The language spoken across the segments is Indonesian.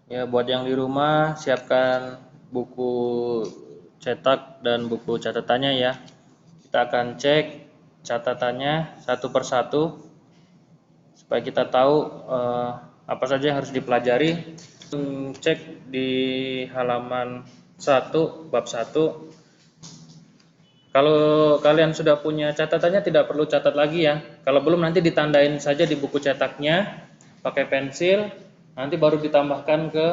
Ya, buat yang di rumah siapkan buku cetak dan buku catatannya ya. Kita akan cek catatannya satu persatu supaya kita tahu apa saja yang harus dipelajari. Cek di halaman 1 bab 1. Kalau kalian sudah punya catatannya tidak perlu catat lagi ya. Kalau belum nanti ditandain saja di buku cetaknya pakai pensil, nanti baru ditambahkan ke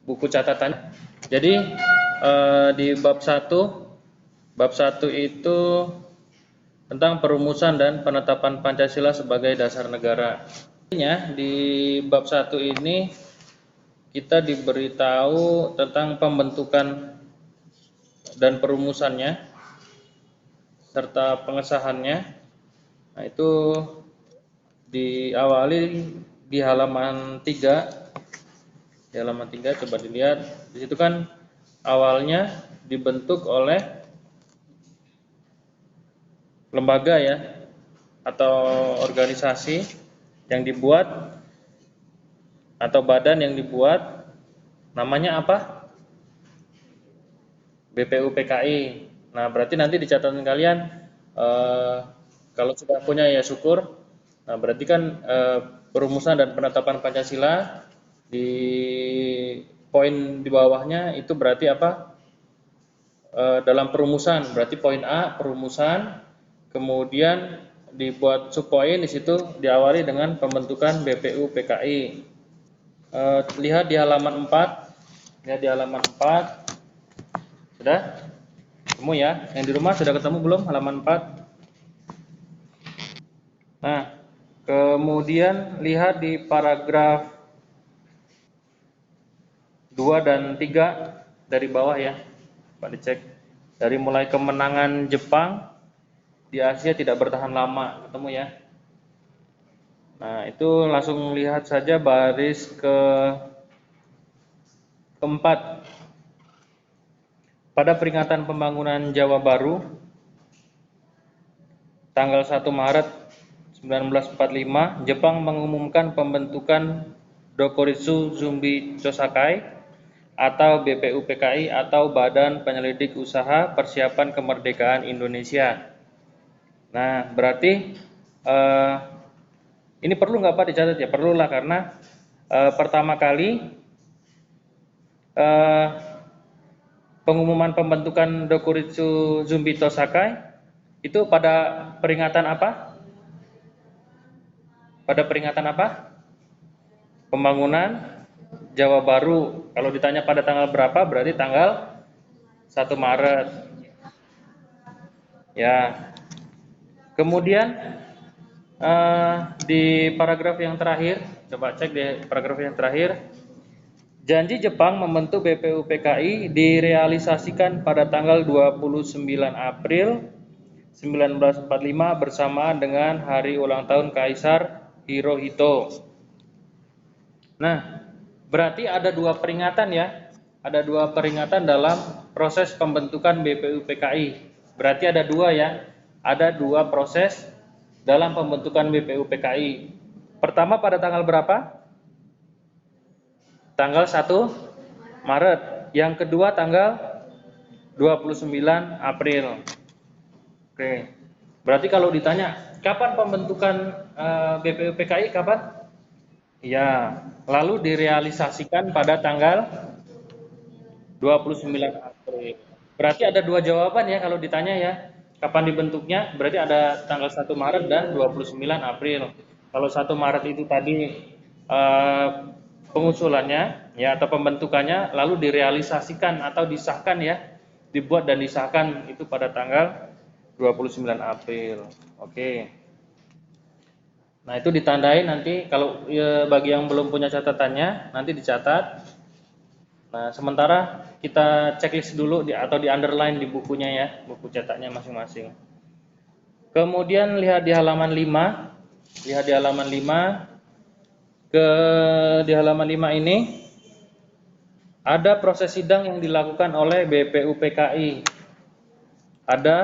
buku catatan. Jadi di bab 1 itu tentang perumusan dan penetapan Pancasila sebagai dasar negara. Di bab 1 ini kita diberitahu tentang pembentukan dan perumusannya serta pengesahannya. Nah, itu diawali di halaman 3. Di halaman 3 coba dilihat. Di situ kan awalnya dibentuk oleh lembaga ya atau organisasi yang dibuat atau badan yang dibuat, namanya apa? BPUPKI. Nah, berarti nanti di catatan kalian kalau sudah punya ya syukur. Nah, berarti kan perumusan dan penetapan Pancasila di poin di bawahnya itu berarti apa? Dalam perumusan, berarti poin A perumusan, kemudian dibuat subpoin di situ diawali dengan pembentukan BPUPKI. Lihat di halaman 4. Lihat di halaman 4. Sudah? Ketemu ya? Yang di rumah sudah ketemu belum halaman 4? Nah, kemudian lihat di paragraf 2 dan 3 dari bawah ya. Pak dicek. Dari mulai kemenangan Jepang di Asia tidak bertahan lama, ketemu ya. Nah, itu langsung lihat saja baris keempat. Pada peringatan pembangunan Jawa Baru tanggal 1 Maret 1945, Jepang mengumumkan pembentukan Dokuritsu Zumbi Chosakai atau BPUPKI atau Badan Penyelidik Usaha Persiapan Kemerdekaan Indonesia. Nah, berarti ini perlu nggak Pak dicatat ya? Perlulah karena pertama kali pengumuman pembentukan Dokuritsu Zumbi Chosakai itu pada peringatan apa? Pada peringatan apa? Pembangunan Jawa Baru. Kalau ditanya pada tanggal berapa, berarti tanggal 1 Maret. Ya. Kemudian di paragraf yang terakhir, coba cek di paragraf yang terakhir. Janji Jepang membentuk BPUPKI direalisasikan pada tanggal 29 April 1945 bersamaan dengan hari ulang tahun Kaisar Hirohito. Nah, berarti ada dua peringatan ya. Ada dua peringatan dalam proses pembentukan BPUPKI. Berarti ada dua ya. Ada dua proses dalam pembentukan BPUPKI. Pertama pada tanggal berapa? Tanggal 1 Maret. Yang kedua tanggal 29 April. Oke. Berarti kalau ditanya kapan pembentukan BPUPKI kapan? Ya, lalu direalisasikan pada tanggal 29 April. Berarti ada dua jawaban ya kalau ditanya ya. Kapan dibentuknya? Berarti ada tanggal 1 Maret dan 29 April. Kalau 1 Maret itu tadi eh, pengusulannya ya atau pembentukannya lalu direalisasikan atau disahkan ya. Dibuat dan disahkan itu pada tanggal 29 April. Oke. Nah, itu ditandai nanti kalau ya, bagi yang belum punya catatannya nanti dicatat. Nah, sementara kita checklist dulu atau di underline di bukunya ya, buku cetaknya masing-masing. Kemudian lihat di halaman 5. Lihat di halaman 5. Di halaman 5 ini ada proses sidang yang dilakukan oleh BPUPKI. Ada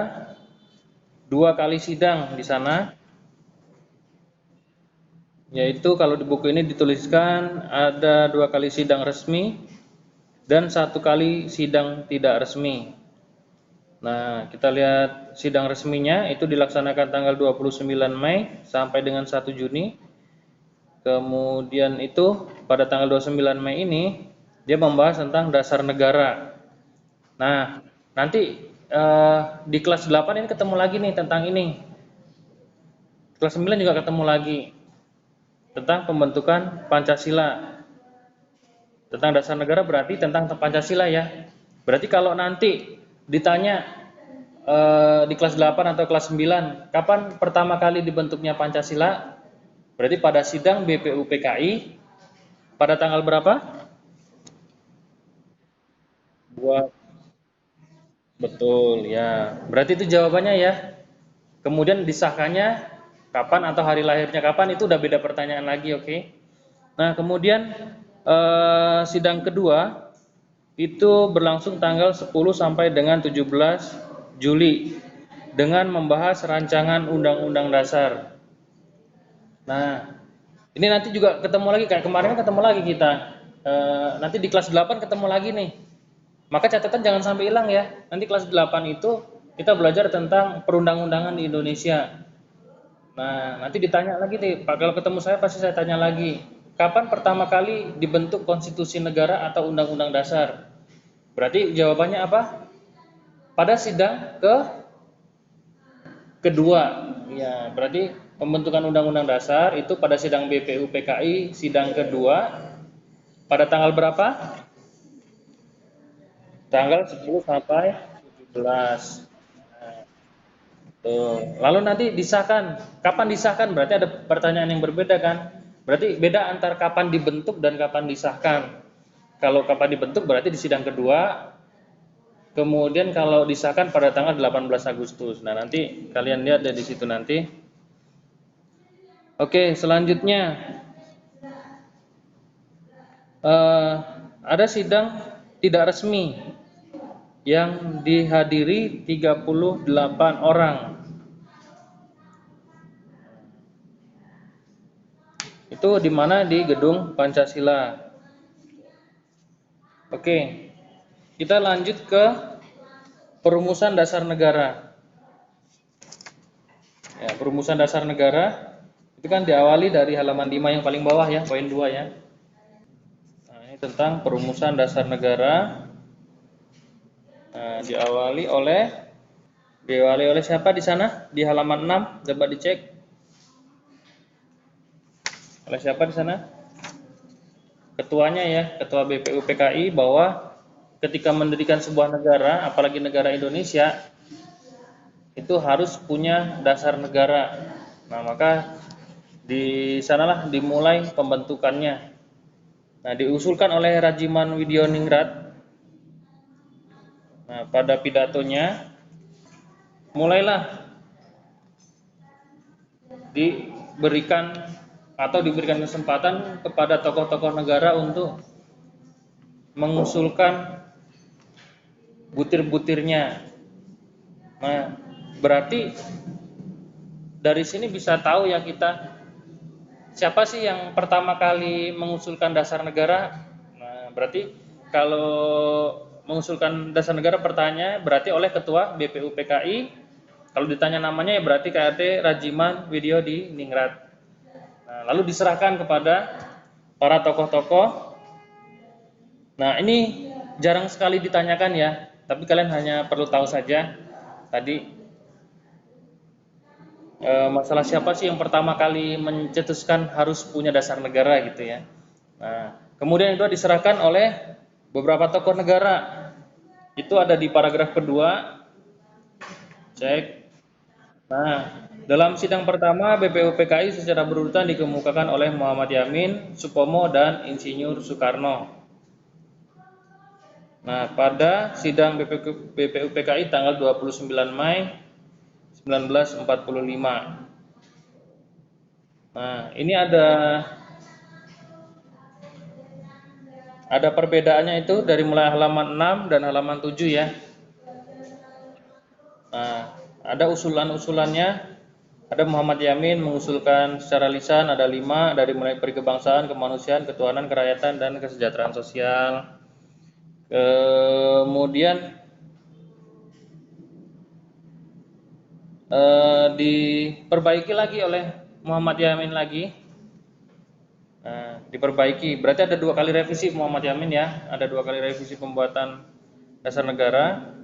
2 kali sidang di sana. Yaitu kalau di buku ini dituliskan ada 2 kali sidang resmi dan 1 kali sidang tidak resmi. Nah, kita lihat sidang resminya itu dilaksanakan tanggal 29 Mei sampai dengan 1 Juni. Kemudian itu pada tanggal 29 Mei ini dia membahas tentang dasar negara. Nah, nanti di kelas 8 ini ketemu lagi nih tentang ini. Kelas 9 juga ketemu lagi tentang pembentukan Pancasila. Tentang dasar negara berarti tentang Pancasila ya. Berarti kalau nanti ditanya di kelas 8 atau kelas 9, kapan pertama kali dibentuknya Pancasila? Berarti pada sidang BPUPKI pada tanggal berapa? Dua. Betul ya. Berarti itu jawabannya ya. Kemudian disahkannya kapan atau hari lahirnya kapan itu udah beda pertanyaan lagi, oke? Nah, kemudian sidang kedua itu berlangsung tanggal 10 sampai dengan 17 Juli dengan membahas rancangan undang-undang dasar. Nah, ini nanti juga ketemu lagi kayak kemarin ketemu lagi kita. Nanti di kelas 8 ketemu lagi nih. Maka catatan jangan sampai hilang ya. Nanti kelas 8 itu kita belajar tentang perundang-undangan di Indonesia. Nah, nanti ditanya lagi nih, Pak, kalau ketemu saya pasti saya tanya lagi. Kapan pertama kali dibentuk konstitusi negara atau undang-undang dasar? Berarti jawabannya apa? Pada sidang kedua. Ya, berarti pembentukan undang-undang dasar itu pada sidang BPUPKI sidang kedua pada tanggal berapa? Tanggal 10 sampai 17. Tuh. Lalu nanti disahkan. Kapan disahkan? Berarti ada pertanyaan yang berbeda kan? Berarti beda antar kapan dibentuk dan kapan disahkan. Kalau kapan dibentuk berarti di sidang kedua. Kemudian kalau disahkan pada tanggal 18 Agustus. Nah, nanti kalian lihat dari situ nanti. Oke, selanjutnya ada sidang tidak resmi yang dihadiri 38 orang. Itu di mana? Di Gedung Pancasila. Oke. Kita lanjut ke perumusan dasar negara. Ya, perumusan dasar negara itu kan diawali dari halaman 5 yang paling bawah ya, poin 2 ya. Nah, ini tentang perumusan dasar negara. Nah, diawali oleh siapa di sana? Di halaman 6, coba dicek. Oleh siapa di sana? Ketuanya ya, Ketua BPUPKI, bahwa ketika mendirikan sebuah negara, apalagi negara Indonesia, itu harus punya dasar negara. Nah, maka di sanalah dimulai pembentukannya. Nah, diusulkan oleh Rajiman Widioningrat. Nah, pada pidatonya mulailah diberikan kesempatan kepada tokoh-tokoh negara untuk mengusulkan butir-butirnya. Nah, berarti dari sini bisa tahu ya kita siapa sih yang pertama kali mengusulkan dasar negara. Nah, berarti kalau mengusulkan dasar negara pertanyaan berarti oleh Ketua BPUPKI. Kalau ditanya namanya ya berarti KRT Rajiman Widioningrat. Nah, lalu diserahkan kepada para tokoh-tokoh. Nah, ini jarang sekali ditanyakan ya, tapi kalian hanya perlu tahu saja tadi masalah siapa sih yang pertama kali mencetuskan harus punya dasar negara gitu ya. Nah, kemudian itu diserahkan oleh beberapa tokoh negara. Itu ada di paragraf kedua. Cek. Nah, dalam sidang pertama BPUPKI secara berurutan dikemukakan oleh Muhammad Yamin, Supomo, dan Insinyur Soekarno. Nah, pada sidang BPUPKI tanggal 29 Mei 1945. Nah, ini ada perbedaannya itu dari mulai halaman 6 dan halaman 7 ya. Nah, ada usulan-usulannya Ada Muhammad Yamin mengusulkan secara lisan ada 5, dari mulai perikebangsaan, kemanusiaan, ketuhanan, kerakyatan, dan kesejahteraan sosial. Kemudian diperbaiki lagi oleh Muhammad Yamin lagi. Diperbaiki, berarti ada 2 kali revisi Muhammad Yamin ya, ada 2 kali revisi pembuatan dasar negara.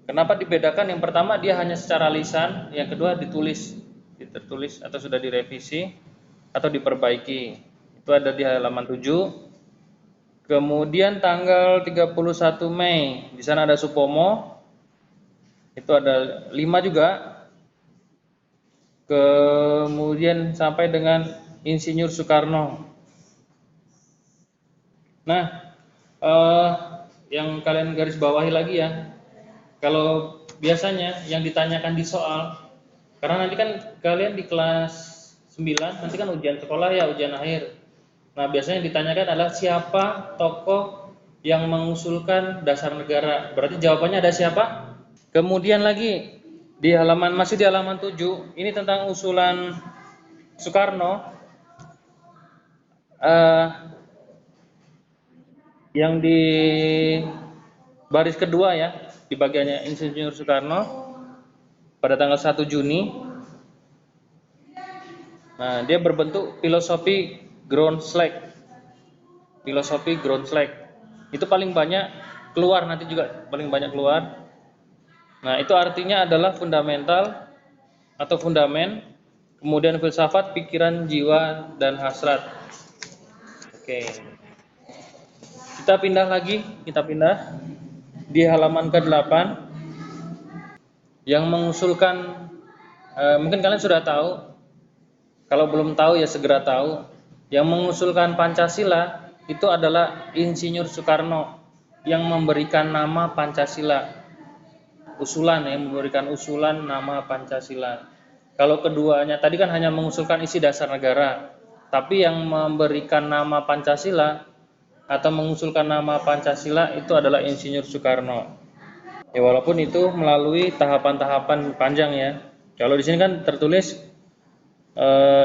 Kenapa dibedakan? Yang pertama dia hanya secara lisan, yang kedua tertulis atau sudah direvisi atau diperbaiki. Itu ada di halaman 7. Kemudian tanggal 31 Mei, di sana ada Supomo. Itu ada 5 juga. Kemudian sampai dengan Insinyur Soekarno. Nah, yang kalian garis bawahi lagi ya. Kalau biasanya yang ditanyakan di soal, karena nanti kan kalian di kelas 9 nanti kan ujian sekolah ya, ujian akhir. Nah, biasanya yang ditanyakan adalah siapa tokoh yang mengusulkan dasar negara. Berarti jawabannya ada siapa? Kemudian lagi masih di halaman 7, ini tentang usulan Soekarno. Yang di baris kedua ya, di bagiannya Insinyur Soekarno pada tanggal 1 Juni. Nah, dia berbentuk filosofi ground slack. Filosofi ground slack. Itu paling banyak keluar, nanti juga paling banyak keluar. Nah, itu artinya adalah fundamental atau fundamen, kemudian filsafat, pikiran, jiwa, dan hasrat. Oke. Kita pindah di halaman ke-8 yang mengusulkan, mungkin kalian sudah tahu, kalau belum tahu ya segera tahu. Yang mengusulkan Pancasila itu adalah Insinyur Soekarno yang memberikan nama Pancasila. Memberikan usulan nama Pancasila. Kalau keduanya tadi kan hanya mengusulkan isi dasar negara, tapi yang memberikan nama Pancasila atau mengusulkan nama Pancasila itu adalah Insinyur Soekarno. Ya, walaupun itu melalui tahapan-tahapan panjang ya. Kalau di sini kan tertulis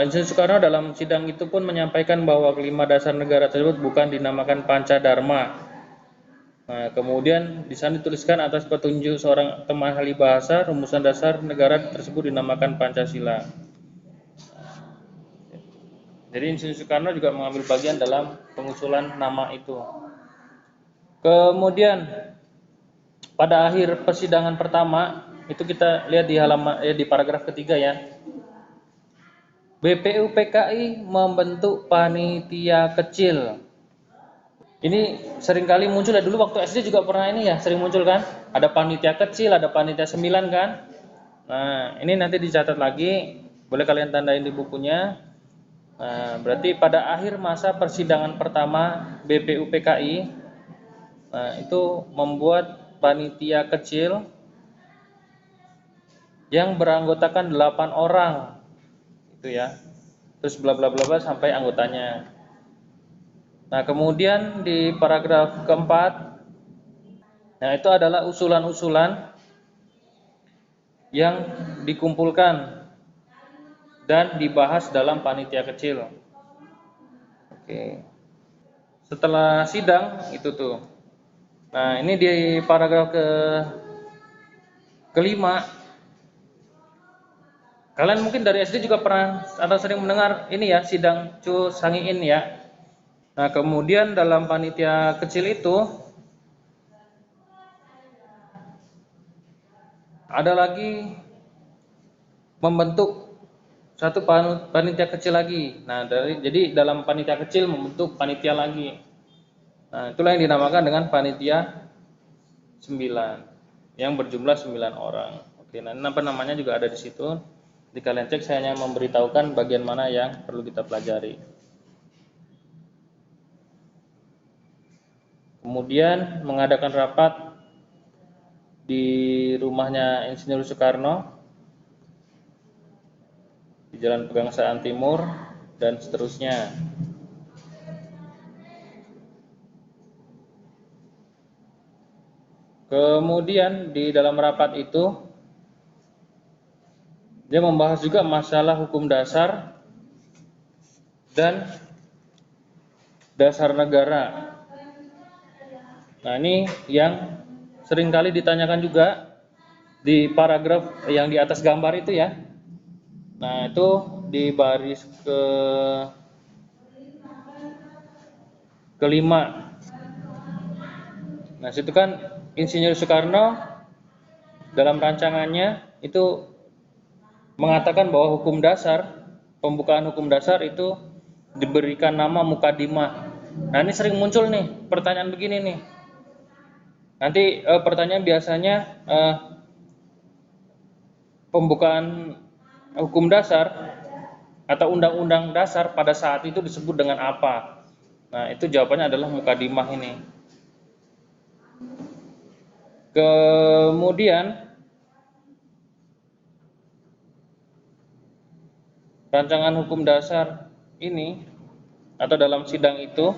Insinyur Soekarno dalam sidang itu pun menyampaikan bahwa kelima dasar negara tersebut bukan dinamakan Pancadharma. Nah, kemudian di sana dituliskan atas petunjuk seorang teman ahli bahasa, rumusan dasar negara tersebut dinamakan Pancasila. Jadi Insinyur Soekarno juga mengambil bagian dalam pengusulan nama itu. Kemudian pada akhir persidangan pertama itu kita lihat di paragraf ketiga ya. BPUPKI membentuk panitia kecil. Ini seringkali muncul ya, dulu waktu SD juga pernah ini ya, sering muncul kan? Ada panitia kecil, ada panitia 9 kan? Nah, ini nanti dicatat lagi, boleh kalian tandain di bukunya. Nah, berarti pada akhir masa persidangan pertama BPUPKI, itu membuat panitia kecil yang beranggotakan 8 orang, itu ya. Terus bla bla bla bla sampai anggotanya. Nah, kemudian di paragraf keempat, nah itu adalah usulan-usulan yang dikumpulkan dan dibahas dalam panitia kecil. Oke. Setelah sidang itu tuh. Nah, ini di paragraf kelima. Kalian mungkin dari SD juga pernah atau sering mendengar ini ya, sidang Cu Sangiin ya. Nah, kemudian dalam panitia kecil itu ada lagi membentuk satu panitia kecil lagi. Nah, jadi dalam panitia kecil membentuk panitia lagi. Nah, itulah yang dinamakan dengan panitia 9 yang berjumlah 9 orang. Oke, nah apa namanya juga ada di situ. Di kalian cek, saya hanya memberitahukan bagian mana yang perlu kita pelajari. Kemudian mengadakan rapat di rumahnya Insinyur Soekarno di Jalan Pegangsaan Timur dan seterusnya. Kemudian di dalam rapat itu dia membahas juga masalah hukum dasar dan dasar negara. Nah, ini yang seringkali ditanyakan juga di paragraf yang di atas gambar itu ya. Nah, itu di baris kelima. Nah, situ kan Insinyur Soekarno dalam rancangannya itu mengatakan bahwa hukum dasar, pembukaan hukum dasar itu diberikan nama Mukadimah. Nah, ini sering muncul nih pertanyaan begini nih. Nanti pertanyaan biasanya pembukaan hukum dasar atau undang-undang dasar pada saat itu disebut dengan apa? Nah, itu jawabannya adalah Mukadimah ini. Kemudian rancangan hukum dasar ini atau dalam sidang itu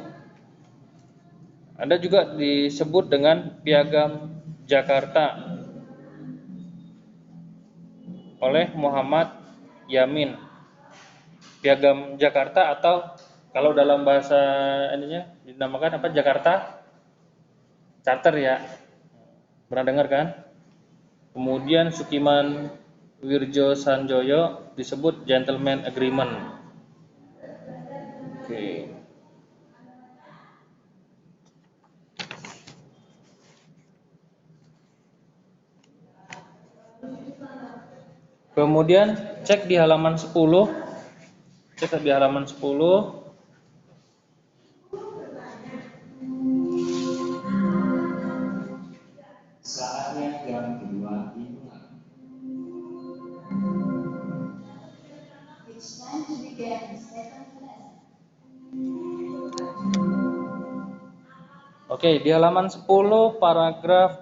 ada juga disebut dengan Piagam Jakarta oleh Muhammad Yamin. Piagam Jakarta atau kalau dalam bahasa ininya dinamakan apa? Jakarta Charter ya. Pernah dengar kan? Kemudian Sukiman Wirjo Sanjoyo disebut Gentleman Agreement. Oke. Kemudian cek di halaman 10. Cek di halaman 10. Saatnya yang kedua hitungan. It's time to begin the second lesson. Oke, di halaman 10 paragraf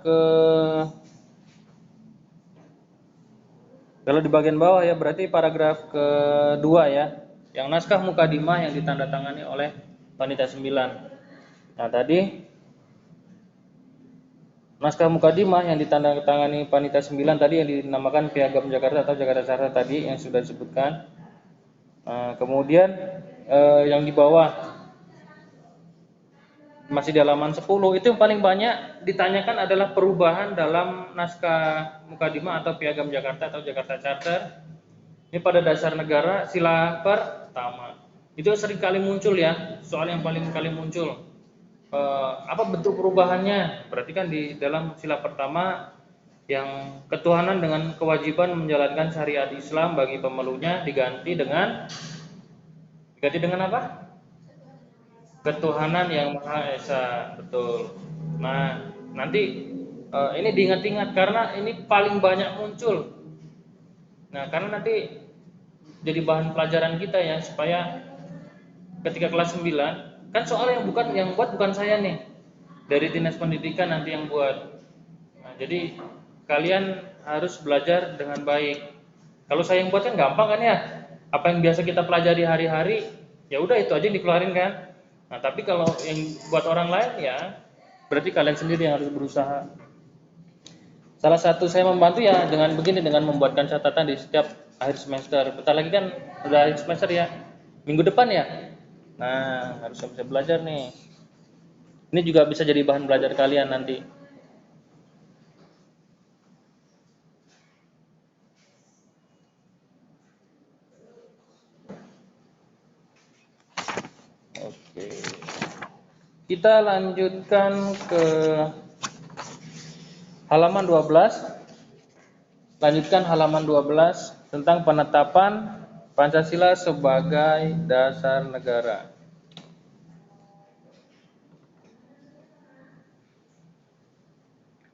kalau di bagian bawah ya berarti paragraf kedua ya, yang naskah Mukadimah yang ditandatangani oleh Panitia 9. Nah, tadi naskah Mukadimah yang ditandatangani Panitia 9 tadi yang dinamakan Piagam Jakarta atau Jakarta Charter tadi yang sudah disebutkan. Nah, kemudian yang di bawah masih di halaman 10 itu yang paling banyak ditanyakan adalah perubahan dalam naskah Mukadimah atau Piagam Jakarta atau Jakarta Charter. Ini pada dasar negara sila pertama. Itu sering kali muncul ya, soal yang paling kali muncul. Apa bentuk perubahannya? Berarti kan di dalam sila pertama yang ketuhanan dengan kewajiban menjalankan syariat Islam bagi pemeluknya diganti dengan apa? Ketuhanan yang Maha Esa, betul. Nah, nanti ini diingat-ingat karena ini paling banyak muncul. Nah, karena nanti jadi bahan pelajaran kita ya supaya ketika kelas 9 kan soal yang buat bukan saya nih. Dari Dinas Pendidikan nanti yang buat. Nah, jadi kalian harus belajar dengan baik. Kalau saya yang buat kan gampang kan ya. Apa yang biasa kita pelajari hari-hari, ya udah itu aja yang dikeluarin kan. Nah, tapi kalau yang buat orang lain ya berarti kalian sendiri yang harus berusaha. Salah satu saya membantu ya dengan begini, dengan membuatkan catatan di setiap akhir semester. Bentar lagi kan udah akhir semester ya. Minggu depan ya. Nah, harus bisa belajar nih. Ini juga bisa jadi bahan belajar kalian nanti. Oke. Kita lanjutkan ke halaman 12. Lanjutkan halaman 12 tentang penetapan Pancasila sebagai dasar negara.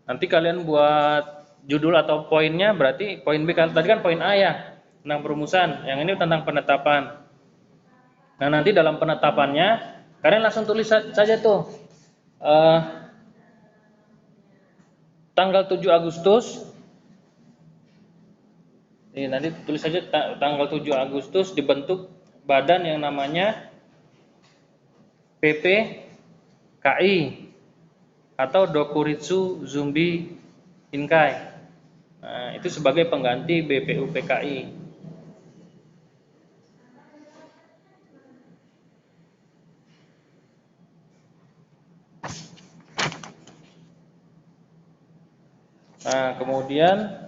Nanti kalian buat judul atau poinnya, berarti poin B kan tadi kan poin A ya, tentang perumusan. Yang ini tentang penetapan. Nah, nanti dalam penetapannya kalian langsung tulis saja tuh tanggal 7 Agustus. Ini nanti tulis saja tanggal 7 Agustus dibentuk badan yang namanya PPKI. atau Dokuritsu Zumbi Inkai. Nah, itu sebagai pengganti BPUPKI. Nah, kemudian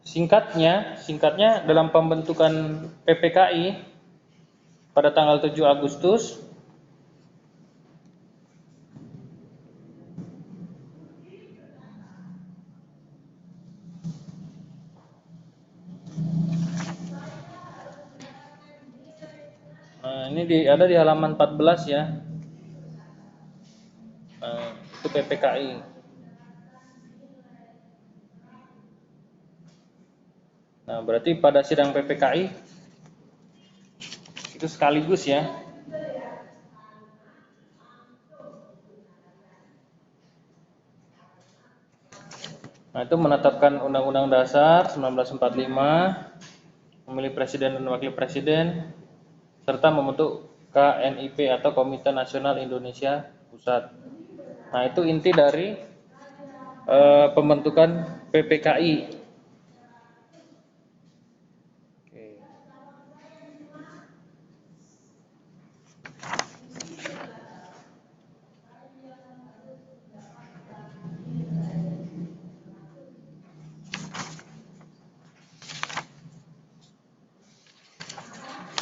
singkatnya dalam pembentukan PPKI pada tanggal 7 Agustus ini ada di halaman 14 ya. Itu PPKI. Nah, berarti pada sidang PPKI itu sekaligus ya. Nah, itu menetapkan Undang-Undang Dasar 1945, memilih Presiden dan Wakil Presiden, serta membentuk KNIP atau Komite Nasional Indonesia Pusat. Nah, itu inti dari pembentukan PPKI.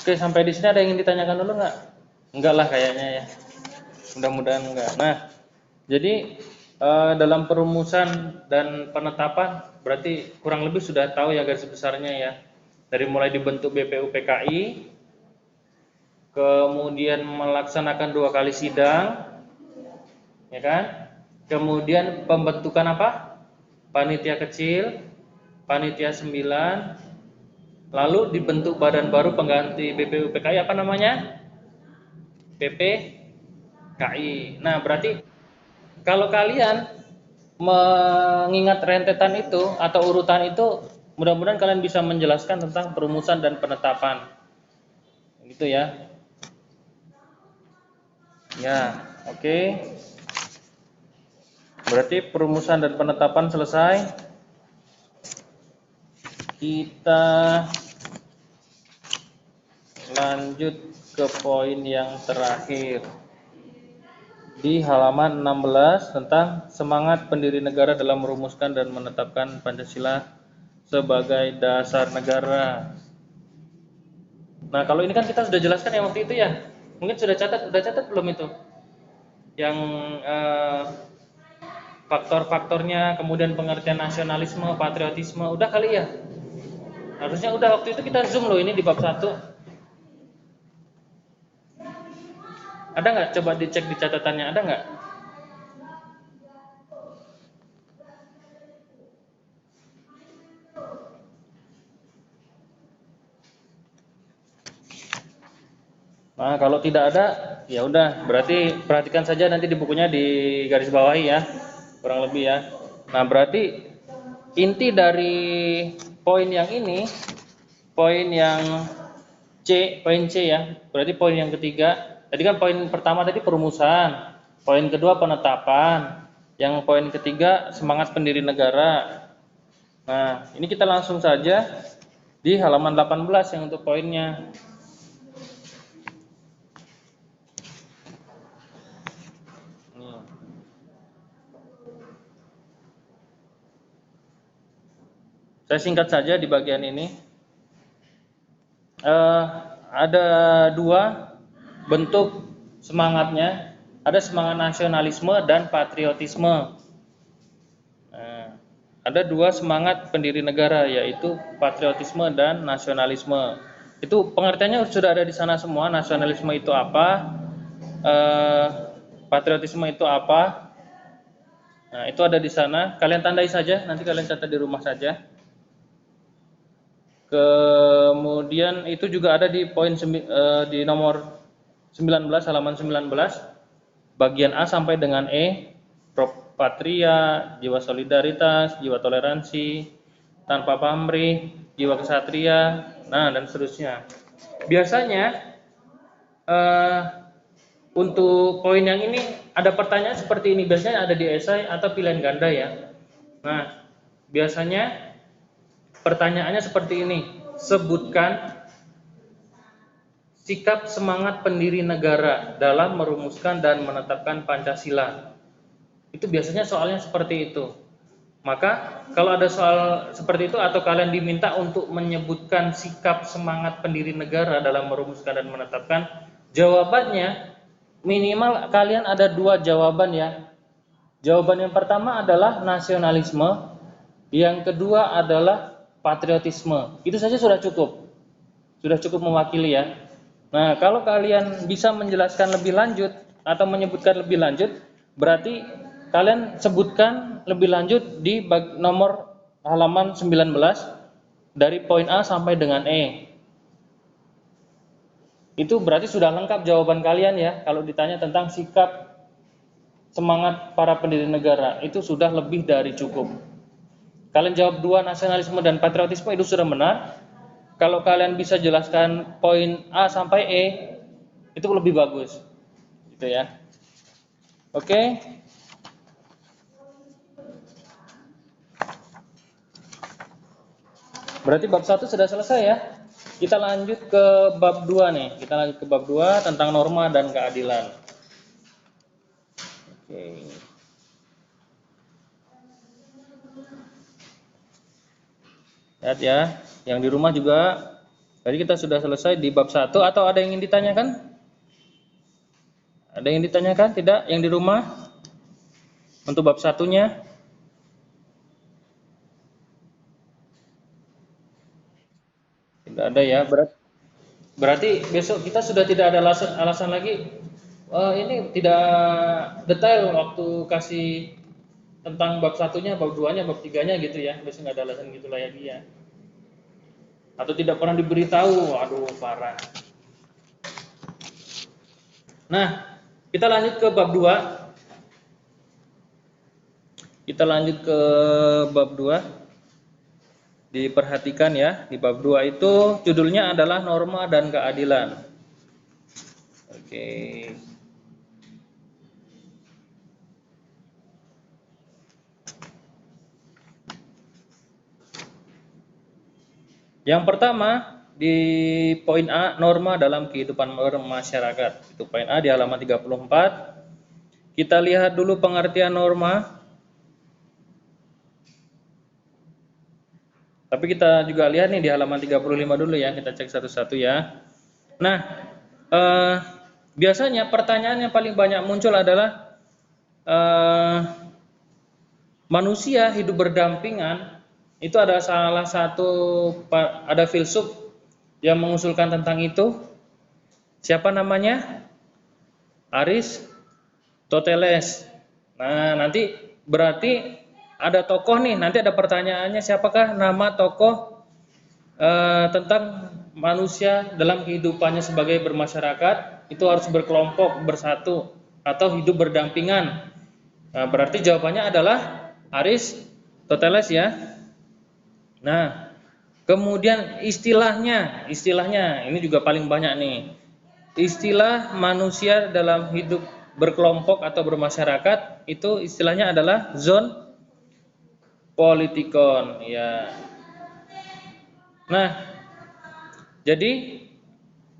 Oke, sampai di sini ada yang ingin ditanyakan dulu nggak? Enggak lah kayaknya ya. Mudah-mudahan enggak. Nah, jadi dalam perumusan dan penetapan berarti kurang lebih sudah tahu ya garis besarnya ya. Dari mulai dibentuk BPUPKI, kemudian melaksanakan 2 kali sidang, ya kan? Kemudian pembentukan apa? Panitia kecil, panitia 9. Lalu dibentuk badan baru pengganti BPUPKI, apa namanya? PPKI. Nah, berarti kalau kalian mengingat rentetan itu atau urutan itu, mudah-mudahan kalian bisa menjelaskan tentang perumusan dan penetapan. Gitu ya. Ya, oke. Berarti perumusan dan penetapan selesai. Kita lanjut ke poin yang terakhir di halaman 16 tentang semangat pendiri negara dalam merumuskan dan menetapkan Pancasila sebagai dasar negara. Nah, kalau ini kan kita sudah jelaskan ya waktu itu ya. Mungkin sudah catat belum itu? Yang faktor-faktornya, kemudian pengertian nasionalisme, patriotisme, udah kali ya? Harusnya udah, waktu itu kita zoom loh ini di bab 1. Ada nggak? Coba dicek di catatannya, ada nggak? Nah, kalau tidak ada, ya udah, berarti perhatikan saja nanti di bukunya di garis bawahi ya, kurang lebih ya. Nah, berarti inti dari poin yang ini, poin yang poin C ya, berarti poin yang ketiga. Tadi kan poin pertama tadi perumusan, poin kedua penetapan, yang poin ketiga semangat pendiri negara. Nah, ini kita langsung saja di halaman 18 yang untuk poinnya. Saya singkat saja di bagian ini. Ada 2 bentuk semangatnya. Ada semangat nasionalisme dan patriotisme. Ada 2 semangat pendiri negara, yaitu patriotisme dan nasionalisme. Itu pengertiannya sudah ada di sana semua. Nasionalisme itu apa? Patriotisme itu apa? Nah, itu ada di sana. Kalian tandai saja. Nanti kalian catat di rumah saja. Kemudian itu juga ada di poin di nomor 19, halaman 19, bagian A sampai dengan E, pro patria, jiwa solidaritas, jiwa toleransi, tanpa pamrih, jiwa kesatria, nah dan seterusnya. Biasanya untuk poin yang ini ada pertanyaan seperti ini, biasanya ada di esai atau pilihan ganda ya. Nah, biasanya pertanyaannya seperti ini. Sebutkan sikap semangat pendiri negara dalam merumuskan dan menetapkan Pancasila. Itu biasanya soalnya seperti itu. Maka kalau ada soal seperti itu atau kalian diminta untuk menyebutkan sikap semangat pendiri negara dalam merumuskan dan menetapkan, jawabannya minimal kalian ada dua jawaban ya. Jawaban yang pertama adalah nasionalisme, yang kedua adalah patriotisme. Itu saja sudah cukup. Sudah cukup mewakili ya. Nah, kalau kalian bisa menjelaskan lebih lanjut atau menyebutkan lebih lanjut, berarti kalian sebutkan lebih lanjut di nomor halaman 19 dari poin A sampai dengan E. Itu berarti sudah lengkap jawaban kalian ya. Kalau ditanya tentang sikap semangat para pendiri negara, itu sudah lebih dari cukup. Kalian jawab dua, nasionalisme dan patriotisme, itu sudah benar. Kalau kalian bisa jelaskan poin A sampai E, itu lebih bagus. Gitu ya. Oke. Berarti bab 1 sudah selesai ya. Kita lanjut ke bab 2 nih. Kita lanjut ke bab 2 tentang norma dan keadilan. Oke. Lihat ya, yang di rumah juga. Tadi kita sudah selesai di bab 1 atau ada yang ingin ditanyakan? Ada yang ditanyakan? Tidak? Yang di rumah? Untuk bab 1-nya? Tidak ada ya. Berarti besok kita sudah tidak ada alasan lagi. Ini tidak detail waktu kasih tentang bab 1-nya, bab 2-nya, bab 3-nya gitu ya. Besok nggak ada alasan gitu lagi ya. Atau tidak pernah diberitahu. Aduh, parah. Nah, kita lanjut ke bab 2. Kita lanjut ke bab 2. Diperhatikan ya, di bab 2 itu judulnya adalah norma dan keadilan. Oke. Yang pertama di poin A, norma dalam kehidupan masyarakat. Itu poin A di halaman 34. Kita lihat dulu pengertian norma. Tapi kita juga lihat nih di halaman 35 dulu ya, kita cek satu-satu ya. Nah, biasanya pertanyaan yang paling banyak muncul adalah manusia hidup berdampingan. Itu ada salah satu, ada filsuf yang mengusulkan tentang itu. Siapa namanya? Aristoteles. Nah, nanti berarti ada tokoh nih, nanti ada pertanyaannya, siapakah nama tokoh tentang manusia dalam kehidupannya sebagai bermasyarakat, itu harus berkelompok, bersatu, atau hidup berdampingan. Nah, berarti jawabannya adalah Aristoteles ya. Nah, kemudian istilahnya ini juga paling banyak nih. Istilah manusia dalam hidup berkelompok atau bermasyarakat itu istilahnya adalah zoon politikon ya. Nah, jadi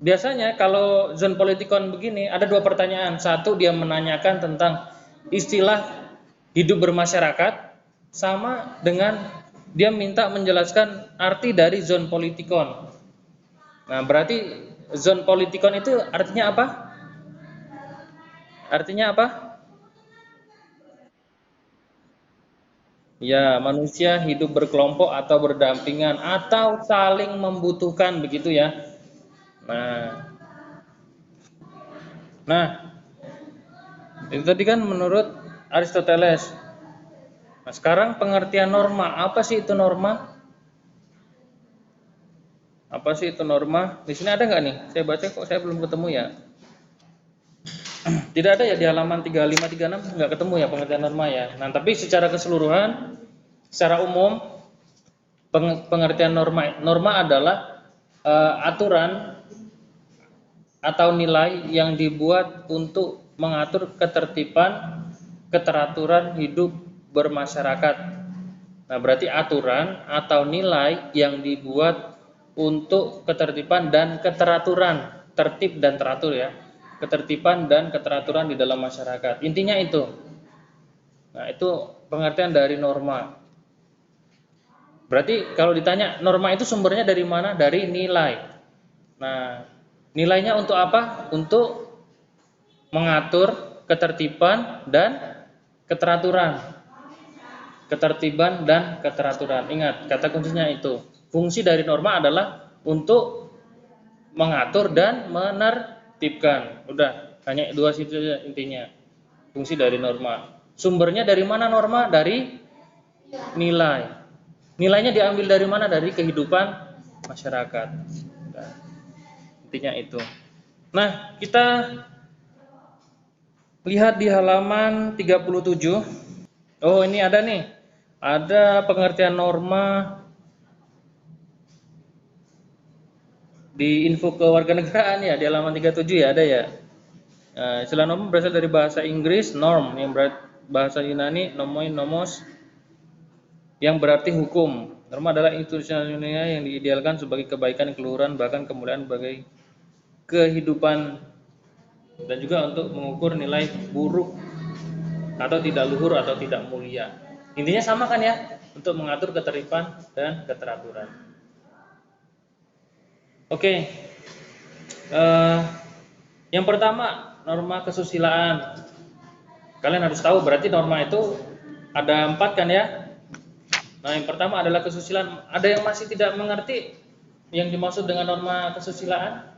biasanya kalau zoon politikon begini ada dua pertanyaan. Satu, dia menanyakan tentang istilah hidup bermasyarakat, sama dengan dia minta menjelaskan arti dari zoon politikon. Nah, berarti zoon politikon itu artinya apa? Artinya apa? Ya, manusia hidup berkelompok atau berdampingan atau saling membutuhkan begitu ya. Nah, itu tadi kan menurut Aristoteles. Nah, sekarang pengertian norma, apa sih itu norma? Apa sih itu norma? Di sini ada nggak nih? Saya baca kok saya belum ketemu ya. Tidak ada ya di halaman 35 36 nggak ketemu ya pengertian norma ya. Nah, tapi secara keseluruhan, secara umum pengertian norma adalah aturan atau nilai yang dibuat untuk mengatur ketertiban, keteraturan hidup bermasyarakat. Nah, berarti aturan atau nilai yang dibuat untuk ketertiban dan keteraturan, tertib dan teratur ya. Ketertiban dan keteraturan di dalam masyarakat. Intinya itu. Nah, itu pengertian dari norma. Berarti kalau ditanya norma itu sumbernya dari mana? Dari nilai. Nah, nilainya untuk apa? Untuk mengatur ketertiban dan keteraturan. Ketertiban dan keteraturan. Ingat, kata kuncinya itu. Fungsi dari norma adalah untuk mengatur dan menertibkan. Udah, hanya dua situ saja intinya. Fungsi dari norma. Sumbernya dari mana norma? Dari nilai. Nilainya diambil dari mana? Dari kehidupan masyarakat. Udah, intinya itu. Nah, kita lihat di halaman 37. Oh, ini ada nih. Ada pengertian norma di info kewarganegaraan ya, di halaman 37 ya ada ya. Nah, istilah norma berasal dari bahasa Inggris norm yang bahasa Yunani nomos yang berarti hukum. Norma adalah institusionalnya yang diidealkan sebagai kebaikan, keluhuran, bahkan kemuliaan sebagai kehidupan dan juga untuk mengukur nilai buruk atau tidak luhur atau tidak mulia. Intinya sama kan ya, untuk mengatur ketertiban dan keteraturan. Oke, yang pertama norma kesusilaan. Kalian harus tahu berarti norma itu ada 4 kan ya. Nah, yang pertama adalah kesusilaan. Ada yang masih tidak mengerti yang dimaksud dengan norma kesusilaan?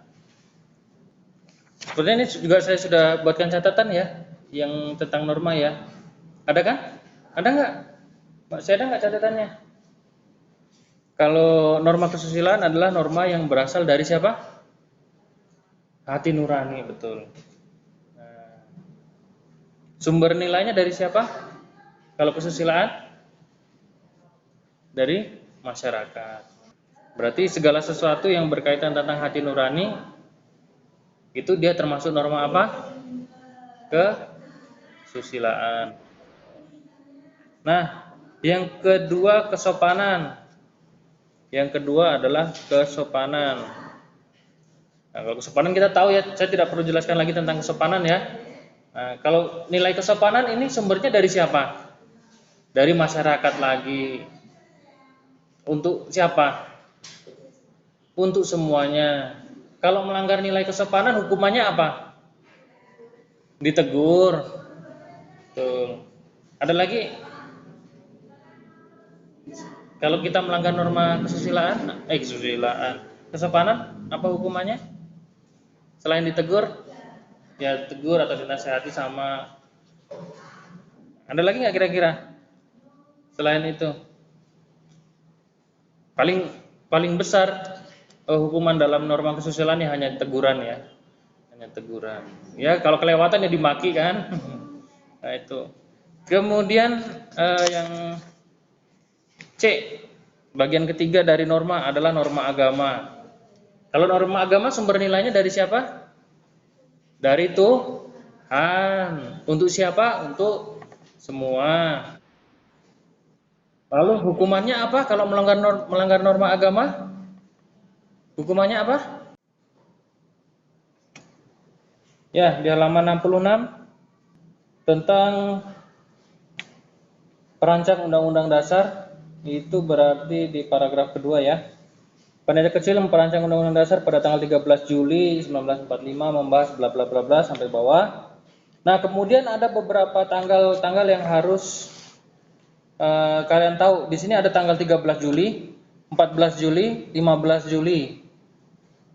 Sebenarnya ini juga saya sudah buatkan catatan ya, yang tentang norma ya. Ada kan? Ada nggak? Masih ada nggak catatannya? Kalau norma kesusilaan adalah norma yang berasal dari siapa? Hati nurani, betul. Nah, sumber nilainya dari siapa? Kalau kesusilaan? Dari masyarakat. Berarti segala sesuatu yang berkaitan tentang hati nurani itu dia termasuk norma apa? Kesusilaan. Nah, yang kedua kesopanan. Yang kedua adalah kesopanan. Nah, kalau kesopanan kita tahu ya, saya tidak perlu jelaskan lagi tentang kesopanan ya. Nah, kalau nilai kesopanan ini sumbernya dari siapa? Dari masyarakat lagi. Untuk siapa? Untuk semuanya. Kalau melanggar nilai kesopanan hukumannya apa? Ditegur. Betul. Ada lagi? Kalau kita melanggar norma kesopanan, apa hukumannya? Selain ditegur, ya tegur atau dinasihati sama. Ada lagi nggak kira-kira? Selain itu, paling besar hukuman dalam norma kesusilaan ya hanya teguran ya, hanya teguran. Ya kalau kelewatan ya dimaki kan. Nah itu. Kemudian yang C, bagian ketiga dari norma adalah norma agama. Kalau norma agama sumber nilainya dari siapa? Dari Tuhan. Untuk siapa? Untuk semua. Lalu hukumannya apa kalau melanggar norma agama? Hukumannya apa? Ya, di halaman 66 tentang perancang Undang-Undang Dasar. Itu berarti di paragraf kedua ya. Panitia kecil memperancang Undang-Undang Dasar pada tanggal 13 Juli 1945 membahas bla bla bla bla sampai bawah. Nah, kemudian ada beberapa tanggal-tanggal yang harus kalian tahu. Di sini ada tanggal 13 Juli, 14 Juli, 15 Juli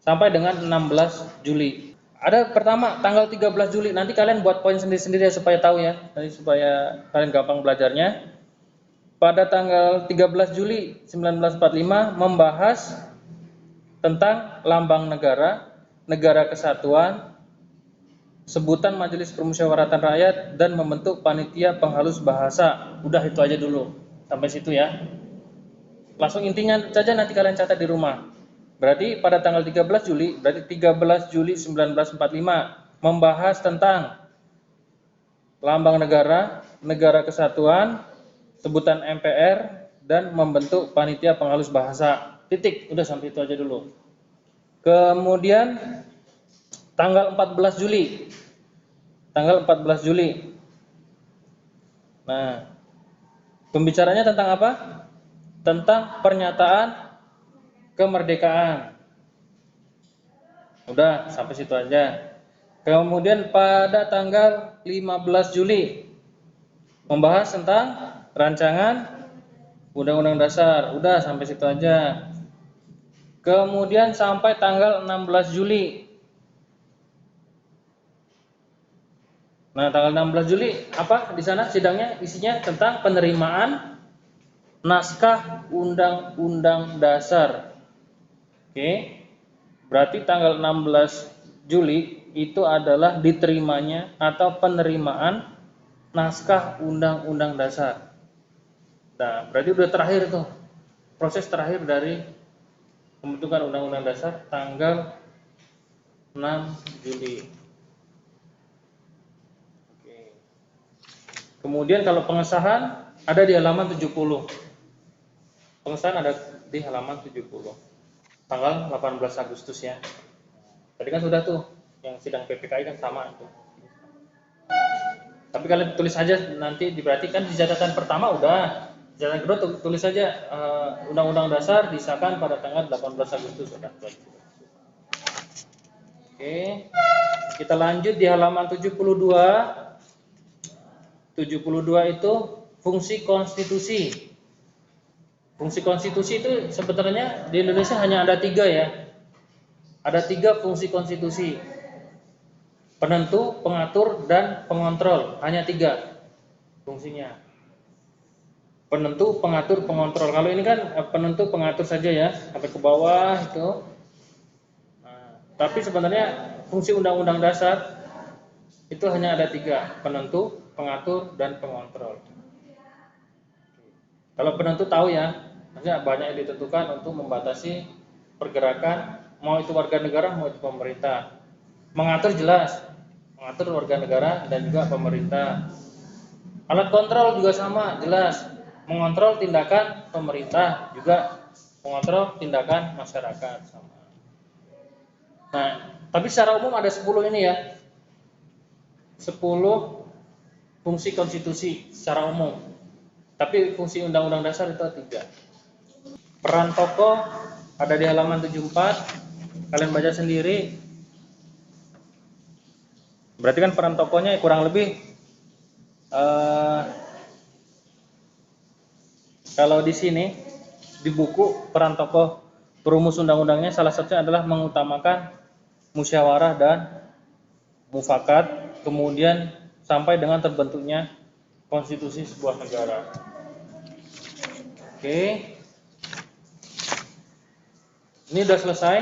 sampai dengan 16 Juli. Ada pertama tanggal 13 Juli. Nanti kalian buat poin sendiri-sendiri ya supaya tahu ya, supaya kalian gampang belajarnya. Pada tanggal 13 Juli 1945 membahas tentang lambang negara, negara kesatuan, sebutan Majelis Permusyawaratan Rakyat dan membentuk panitia penghalus bahasa. Udah itu aja dulu. Sampai situ ya. Langsung intinya saja nanti kalian catat di rumah. Berarti pada tanggal 13 Juli, berarti 13 Juli 1945 membahas tentang lambang negara, negara kesatuan, sebutan MPR, dan membentuk panitia penghalus bahasa. Titik, udah sampai itu aja dulu. Kemudian tanggal 14 Juli. Tanggal 14 Juli. Nah, pembicaranya tentang apa? Tentang pernyataan kemerdekaan. Udah, sampai situ aja. Kemudian pada tanggal 15 Juli membahas tentang rancangan Undang-Undang Dasar. Udah, sampai situ aja. Kemudian sampai tanggal 16 Juli. Nah, tanggal 16 Juli apa di sana sidangnya isinya tentang penerimaan naskah Undang-Undang Dasar. Oke. Berarti tanggal 16 Juli itu adalah diterimanya atau penerimaan naskah Undang-Undang Dasar. Nah, berarti udah terakhir tuh. Proses terakhir dari pembentukan Undang-Undang Dasar tanggal 6 Juli. Oke. Kemudian kalau pengesahan ada di halaman 70. Pengesahan ada di halaman 70. Tanggal 18 Agustus ya. Tadi kan sudah tuh, yang sidang PPKI kan sama itu. Tapi kalian tulis aja nanti, diperhatikan di catatan pertama udah. Catatan kedua tulis saja Undang-Undang Dasar disahkan pada tanggal 18 Agustus sudah. Oke. Kita lanjut di halaman 72. 72 itu fungsi konstitusi. Fungsi konstitusi itu sebenarnya di Indonesia hanya ada 3 ya. Ada 3 fungsi konstitusi. Penentu, pengatur, dan pengontrol. Hanya 3 fungsinya. Penentu, pengatur, pengontrol. Kalau ini kan penentu, pengatur saja ya, sampai ke bawah itu. Nah, tapi sebenarnya fungsi Undang-Undang Dasar itu hanya ada 3, penentu, pengatur, dan pengontrol. Kalau penentu tahu ya, maksudnya banyak yang ditentukan untuk membatasi pergerakan, mau itu warga negara, mau itu pemerintah. Mengatur jelas, mengatur warga negara dan juga pemerintah. Alat kontrol juga sama, jelas, mengontrol tindakan pemerintah, juga mengontrol tindakan masyarakat sama. Nah, tapi secara umum ada 10 ini ya. 10 fungsi konstitusi secara umum. Tapi fungsi Undang-Undang Dasar itu 3. Peran tokoh ada di halaman 74. Kalian baca sendiri. Berarti kan peran tokohnya kurang lebih kalau di sini di buku peran tokoh perumus undang-undangnya salah satunya adalah mengutamakan musyawarah dan mufakat, kemudian sampai dengan terbentuknya konstitusi sebuah negara. Oke. Ini udah selesai.